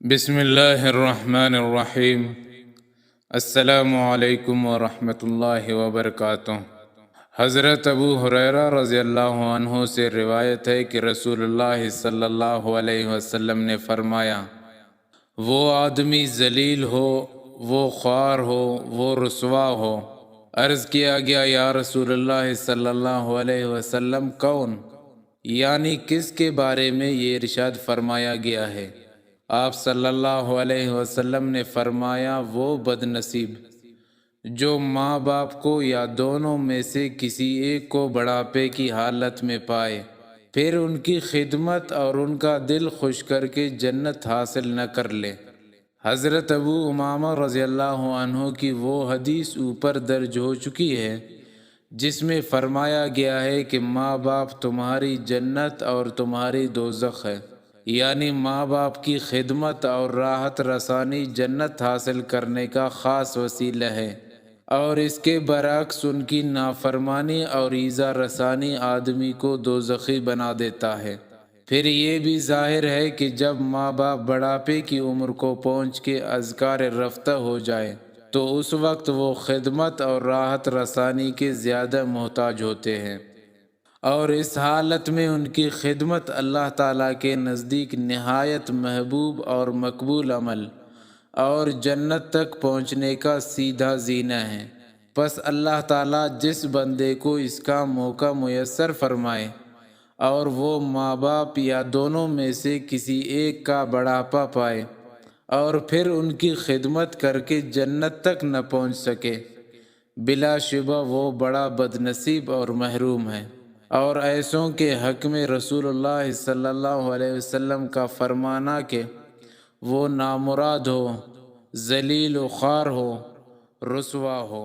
بسم اللہ الرحمن الرحیم۔ السلام علیکم ورحمۃ اللہ وبرکاتہ۔ حضرت ابو ہریرہ رضی اللہ عنہ سے روایت ہے کہ رسول اللہ صلی اللہ علیہ وسلم نے فرمایا، وہ آدمی ذلیل ہو، وہ خوار ہو، وہ رسوا ہو۔ عرض کیا گیا، یا رسول اللہ صلی اللہ علیہ وسلم، کون؟ یعنی کس کے بارے میں یہ ارشاد فرمایا گیا ہے؟ آپ صلی اللہ علیہ وسلم نے فرمایا، وہ بد نصیب جو ماں باپ کو یا دونوں میں سے کسی ایک کو بڑھاپے کی حالت میں پائے، پھر ان کی خدمت اور ان کا دل خوش کر کے جنت حاصل نہ کر لے۔ حضرت ابو امامہ رضی اللہ عنہ کی وہ حدیث اوپر درج ہو چکی ہے جس میں فرمایا گیا ہے کہ ماں باپ تمہاری جنت اور تمہاری دوزخ ہے، یعنی ماں باپ کی خدمت اور راحت رسانی جنت حاصل کرنے کا خاص وسیلہ ہے، اور اس کے برعکس ان کی نافرمانی اور ایذا رسانی آدمی کو دوزخی بنا دیتا ہے۔ پھر یہ بھی ظاہر ہے کہ جب ماں باپ بڑھاپے کی عمر کو پہنچ کے اذکار رفتہ ہو جائے تو اس وقت وہ خدمت اور راحت رسانی کے زیادہ محتاج ہوتے ہیں، اور اس حالت میں ان کی خدمت اللہ تعالیٰ کے نزدیک نہایت محبوب اور مقبول عمل اور جنت تک پہنچنے کا سیدھا زینہ ہے۔ پس اللہ تعالیٰ جس بندے کو اس کا موقع میسر فرمائے اور وہ ماں باپ یا دونوں میں سے کسی ایک کا بڑھاپا پائے اور پھر ان کی خدمت کر کے جنت تک نہ پہنچ سکے، بلا شبہ وہ بڑا بد نصیب اور محروم ہے۔ اور ایسوں کے حق میں رسول اللہ صلی اللہ علیہ وسلم کا فرمانا کہ وہ نامراد ہو، ذلیل و خوار ہو، رسوا ہو۔